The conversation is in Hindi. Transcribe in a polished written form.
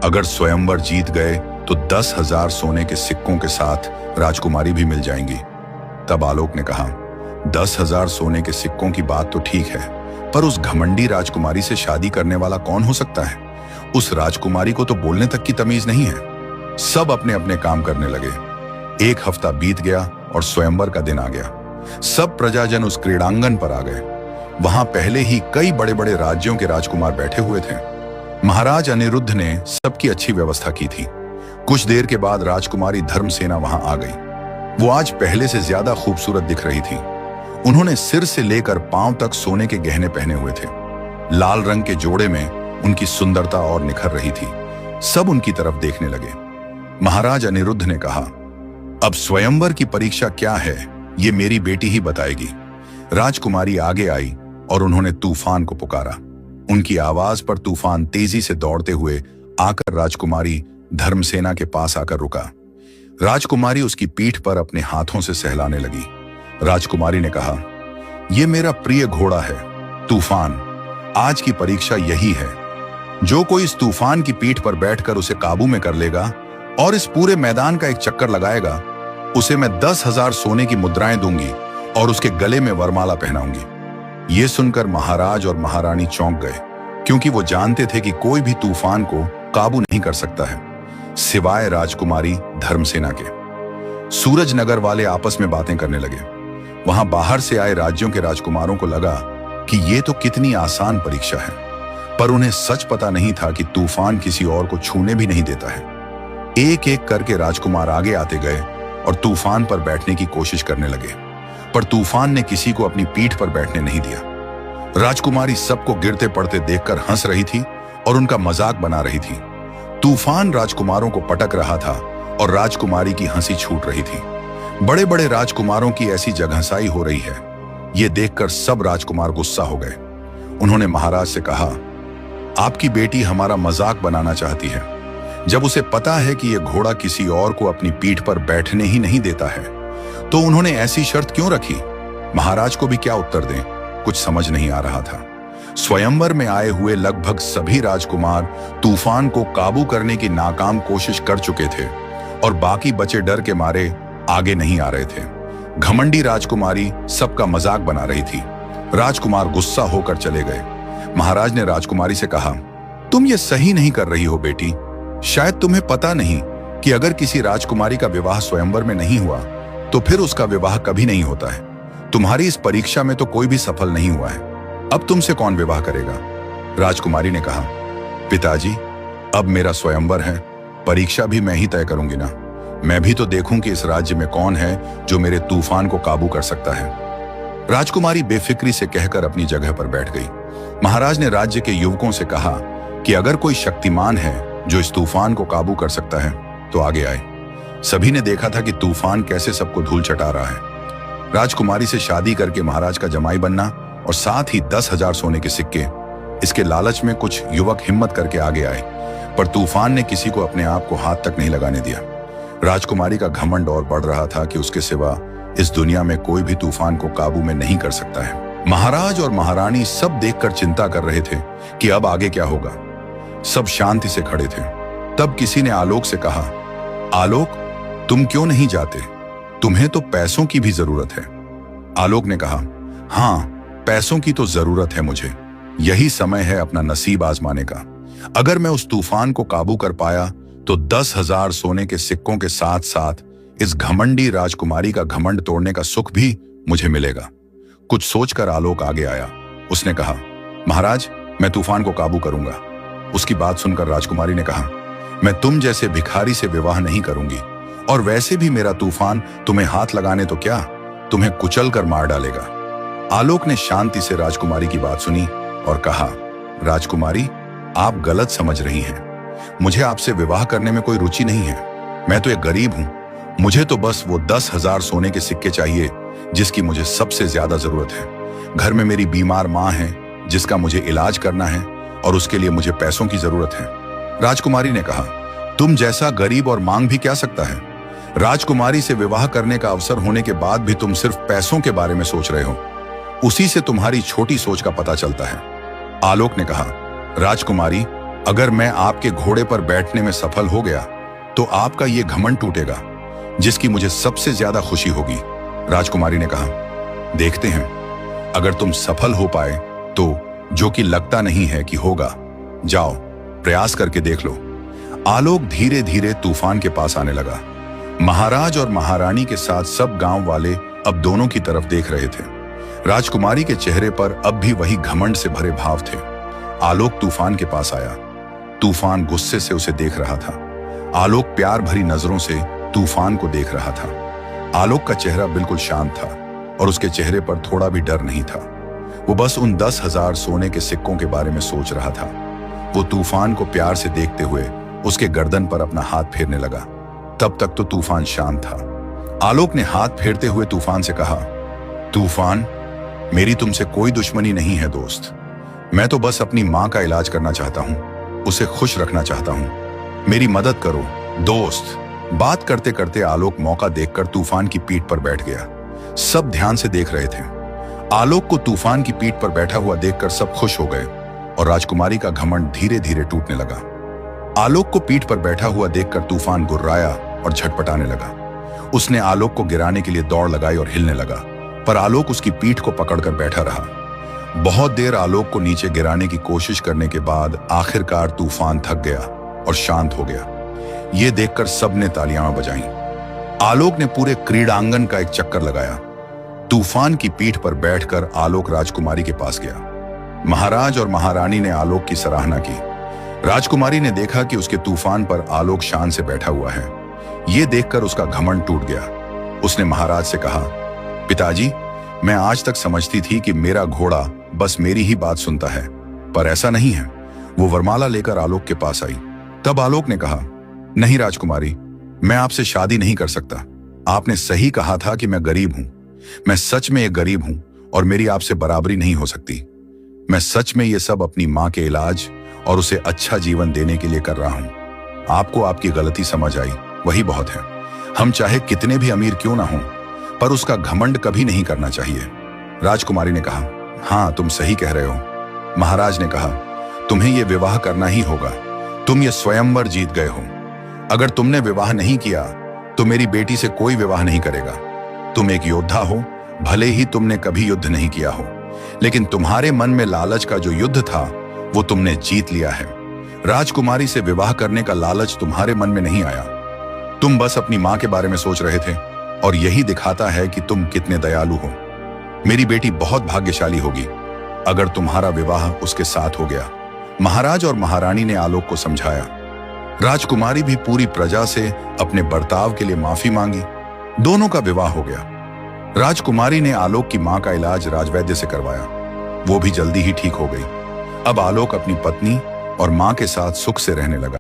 अगर स्वयंवर जीत गए तो 10,000 सोने के सिक्कों के साथ राजकुमारी भी मिल जाएंगी। तब आलोक ने कहा, 10,000 सोने के सिक्कों की बात तो ठीक है, पर उस घमंडी राजकुमारी से शादी करने वाला कौन हो सकता है? उस राजकुमारी को तो बोलने तक की तमीज नहीं है। सब अपने अपने काम करने लगे। एक हफ्ता बीत गया और स्वयंवर का दिन आ गया। सब प्रजाजन उस क्रीड़ांगन पर आ गए। वहां पहले ही कई बड़े बड़े राज्यों के राजकुमार बैठे हुए थे। महाराज अनिरुद्ध ने सबकी अच्छी व्यवस्था की थी। कुछ देर के बाद राजकुमारी धर्मसेना वहां आ गई। वो आज पहले से ज्यादा खूबसूरत दिख रही थी। उन्होंने सिर से लेकर पांव तक सोने के गहने पहने हुए थे। लाल रंग के जोड़े में उनकी सुंदरता और निखर रही थी। सब उनकी तरफ देखने लगे। महाराज अनिरुद्ध ने कहा, अब स्वयंवर की परीक्षा क्या है ये मेरी बेटी ही बताएगी। राजकुमारी आगे आई और उन्होंने तूफान को पुकारा। उनकी आवाज पर तूफान तेजी से दौड़ते हुए आकर राजकुमारी धर्मसेना के पास आकर रुका। राजकुमारी उसकी पीठ पर अपने हाथों से सहलाने लगी। राजकुमारी ने कहा, यह मेरा प्रिय घोड़ा है तूफान। आज की परीक्षा यही है। जो कोई इस तूफान की पीठ पर बैठकर उसे काबू में कर लेगा और इस पूरे मैदान का एक चक्कर लगाएगा, उसे मैं 10,000 सोने की मुद्राएं दूंगी और उसके गले में वरमाला पहनाऊंगी। ये सुनकर महाराज और महारानी चौंक गए, क्योंकि वो जानते थे कि कोई भी तूफान को काबू नहीं कर सकता है, सिवाय राजकुमारी धर्मसेना के। सूरज नगर वाले आपस में बातें करने लगे। वहां बाहर से आए राज्यों के राजकुमारों को लगा कि ये तो कितनी आसान परीक्षा है, पर उन्हें सच पता नहीं था कि तूफान किसी और को छूने भी नहीं देता है। एक एक करके राजकुमार आगे आते गए और तूफान पर बैठने की कोशिश करने लगे, पर तूफान ने किसी को अपनी पीठ पर बैठने नहीं दिया। राजकुमारी सबको गिरते पड़ते देखकर हंस रही थी और उनका मजाक बना रही थी। तूफान राजकुमारों को पटक रहा था और राजकुमारी की हंसी छूट रही थी। बड़े बड़े राजकुमारों की ऐसी जगहंसाई हो रही है, ये देखकर सब राजकुमार गुस्सा हो गए। उन्होंने महाराज से कहा, आपकी बेटी हमारा मजाक बनाना चाहती है। जब उसे पता है कि यह घोड़ा किसी और को अपनी पीठ पर बैठने ही नहीं देता है, तो उन्होंने ऐसी शर्त क्यों रखी? महाराज को भी क्या उत्तर दें, कुछ समझ नहीं आ रहा था। स्वयंवर में आए हुए लगभग सभी राजकुमार तूफान को काबू करने की नाकाम कोशिश कर चुके थे और बाकी बचे डर के मारे आगे नहीं आ रहे थे। घमंडी राजकुमारी सबका मजाक बना रही थी। राजकुमार गुस्सा होकर चले गए। महाराज ने राजकुमारी से कहा, तुम ये सही नहीं कर रही हो बेटी। शायद तुम्हें पता नहीं कि अगर किसी राजकुमारी का विवाह स्वयंवर में नहीं हुआ तो फिर उसका विवाह कभी नहीं होता है। तुम्हारी इस परीक्षा में तो कोई भी सफल नहीं हुआ है। अब तुमसे कौन विवाह करेगा? राजकुमारी ने कहा, पिताजी, अब मेरा स्वयंवर है, परीक्षा भी मैं ही तय करूंगी ना। मैं भी तो देखूं कि इस राज्य में कौन है जो मेरे तूफान को काबू कर सकता है। राजकुमारी बेफिक्री से कहकर अपनी जगह पर बैठ गई। महाराज ने राज्य के युवकों से कहा कि अगर कोई शक्तिमान है जो इस तूफान को काबू कर सकता है तो आगे आए। सभी ने देखा था कि तूफान कैसे सबको धूल चटा रहा है। राजकुमारी से शादी करके महाराज का जमाई बनना और साथ ही 10,000 सोने के सिक्के, इसके लालच में कुछ युवक हिम्मत करके आगे आए, पर तूफान ने किसी को अपने आप को हाथ तक नहीं लगाने दिया। राजकुमारी का घमंड और बढ़ रहा था कि उसके सिवा इस दुनिया में कोई भी तूफान को काबू में नहीं कर सकता है। महाराज और महारानी सब देखकर चिंता कर रहे थे कि अब आगे क्या होगा। सब शांति से खड़े थे। तब किसी ने आलोक से कहा, आलोक, तुम क्यों नहीं जाते? तुम्हें तो पैसों की भी जरूरत है। आलोक ने कहा, हाँ, पैसों की तो जरूरत है मुझे। यही समय है अपना नसीब आजमाने का। अगर मैं उस तूफान को काबू कर पाया तो 10,000 सोने के सिक्कों के साथ साथ इस घमंडी राजकुमारी का घमंड तोड़ने का सुख भी मुझे मिलेगा। कुछ सोचकर आलोक आगे आया। उसने कहा, महाराज, मैं तूफान को काबू करूंगा। उसकी बात सुनकर राजकुमारी ने कहा, मैं तुम जैसे भिखारी से विवाह नहीं करूंगी, और वैसे भी मेरा तूफान तुम्हें हाथ लगाने तो क्या, तुम्हें कुचल कर मार डालेगा। आलोक ने शांति से राजकुमारी की बात सुनी और कहा, राजकुमारी, आप गलत समझ रही हैं। मुझे आपसे विवाह करने में कोई रुचि नहीं है। मैं तो एक गरीब हूं। मुझे तो बस वो 10,000 सोने के सिक्के चाहिए जिसकी मुझे सबसे ज्यादा जरूरत है। घर में मेरी बीमार माँ है जिसका मुझे इलाज करना है और उसके लिए मुझे पैसों की जरूरत है। राजकुमारी ने कहा, तुम जैसा गरीब और मांग भी क्या सकता है? राजकुमारी से विवाह करने का अवसर होने के बाद भी तुम सिर्फ पैसों के बारे में सोच रहे हो। उसी से तुम्हारी छोटी सोच का पता चलता है। आलोक ने कहा, राजकुमारी, अगर मैं आपके घोड़े पर बैठने में सफल हो गया तो आपका ये घमंड टूटेगा, जिसकी मुझे सबसे ज्यादा खुशी होगी। राजकुमारी ने कहा, देखते हैं, अगर तुम सफल हो पाए तो, जो कि लगता नहीं है कि होगा। जाओ, प्रयास करके देख लो। आलोक धीरे धीरे तूफान के पास आने लगा। महाराज और महारानी के साथ सब गांव वाले अब दोनों की तरफ देख रहे थे। राजकुमारी के चेहरे पर अब भी वही घमंड से भरे भाव थे। आलोक तूफान के पास आया। तूफान गुस्से से उसे देख रहा था। आलोक प्यार भरी नजरों से तूफान को देख रहा था। आलोक का चेहरा बिल्कुल शांत था और उसके चेहरे पर थोड़ा भी डर नहीं था। वो बस उन 10,000 सोने के सिक्कों के बारे में सोच रहा था। वो तूफान को प्यार से देखते हुए उसके गर्दन पर अपना हाथ फेरने लगा। तब तक तो तूफान शांत था। आलोक ने हाथ फेरते हुए तूफान से कहा, तूफान, मेरी तुमसे कोई दुश्मनी नहीं है दोस्त। मैं तो बस अपनी माँ का इलाज करना चाहता हूँ, उसे खुश रखना चाहता हूँ। मेरी मदद करो दोस्त। बात करते करते आलोक मौका देखकर तूफान की पीठ पर बैठ गया। सब ध्यान से देख रहे थे। आलोक को तूफान की पीठ पर बैठा हुआ देखकर सब खुश हो गए और राजकुमारी का घमंड धीरे धीरे टूटने लगा। आलोक को पीठ पर बैठा हुआ देखकर तूफान गुर्राया और झटपटाने लगा। उसने आलोक को गिराने के लिए दौड़ लगाई और हिलने लगा, पर आलोक उसकी पीठ को पकड़कर बैठा रहा। बहुत देर आलोक को नीचे गिराने की कोशिश करने के बाद आखिरकार तूफान थक गया और शांत हो गया। ये देखकर सबने तालियां बजाईं। आलोक ने पूरे क्रीड़ांगन का एक चक्कर लगाया। तूफान की पीठ पर बैठकर आलोक राजकुमारी के पास गया। महाराज और महारानी ने आलोक की सराहना की। राजकुमारी ने देखा कि उसके तूफान पर आलोक शान से बैठा हुआ है। ये देखकर उसका घमंड टूट गया। उसने महाराज से कहा, पिताजी, मैं आज तक समझती थी कि मेरा घोड़ा बस मेरी ही बात सुनता है, पर ऐसा नहीं है। वो वरमाला लेकर आलोक के पास आई। तब आलोक ने कहा, नहीं राजकुमारी, मैं आपसे शादी नहीं कर सकता। आपने सही कहा था कि मैं गरीब हूं। मैं सच में एक गरीब हूं और मेरी आपसे बराबरी नहीं हो सकती। मैं सच में ये सब अपनी माँ के इलाज और उसे अच्छा जीवन देने के लिए कर रहा हूं। आपको आपकी गलती समझ आई, वही बहुत है। हम चाहे कितने भी अमीर क्यों ना हों, पर उसका घमंड कभी नहीं करना चाहिए। राजकुमारी ने कहा, हाँ, तुम सही कह रहे हो। महाराज ने कहा, तुम्हें यह विवाह करना ही होगा। तुम ये स्वयंवर जीत गए हो। अगर तुमने विवाह नहीं किया तो मेरी बेटी से कोई विवाह नहीं करेगा। तुम एक योद्धा हो, भले ही तुमने कभी युद्ध नहीं किया हो, लेकिन तुम्हारे मन में लालच का जो युद्ध था वो तुमने जीत लिया है। राजकुमारी से विवाह करने का लालच तुम्हारे मन में नहीं आया। तुम बस अपनी माँ के बारे में सोच रहे थे और यही दिखाता है कि तुम कितने दयालु हो। मेरी बेटी बहुत भाग्यशाली होगी अगर तुम्हारा विवाह उसके साथ हो गया। महाराज और महारानी ने आलोक को समझाया। राजकुमारी भी पूरी प्रजा से अपने बर्ताव के लिए माफी मांगी। दोनों का विवाह हो गया। राजकुमारी ने आलोक की मां का इलाज राजवैद्य से करवाया। वो भी जल्दी ही ठीक हो गई। अब आलोक अपनी पत्नी और मां के साथ सुख से रहने लगा।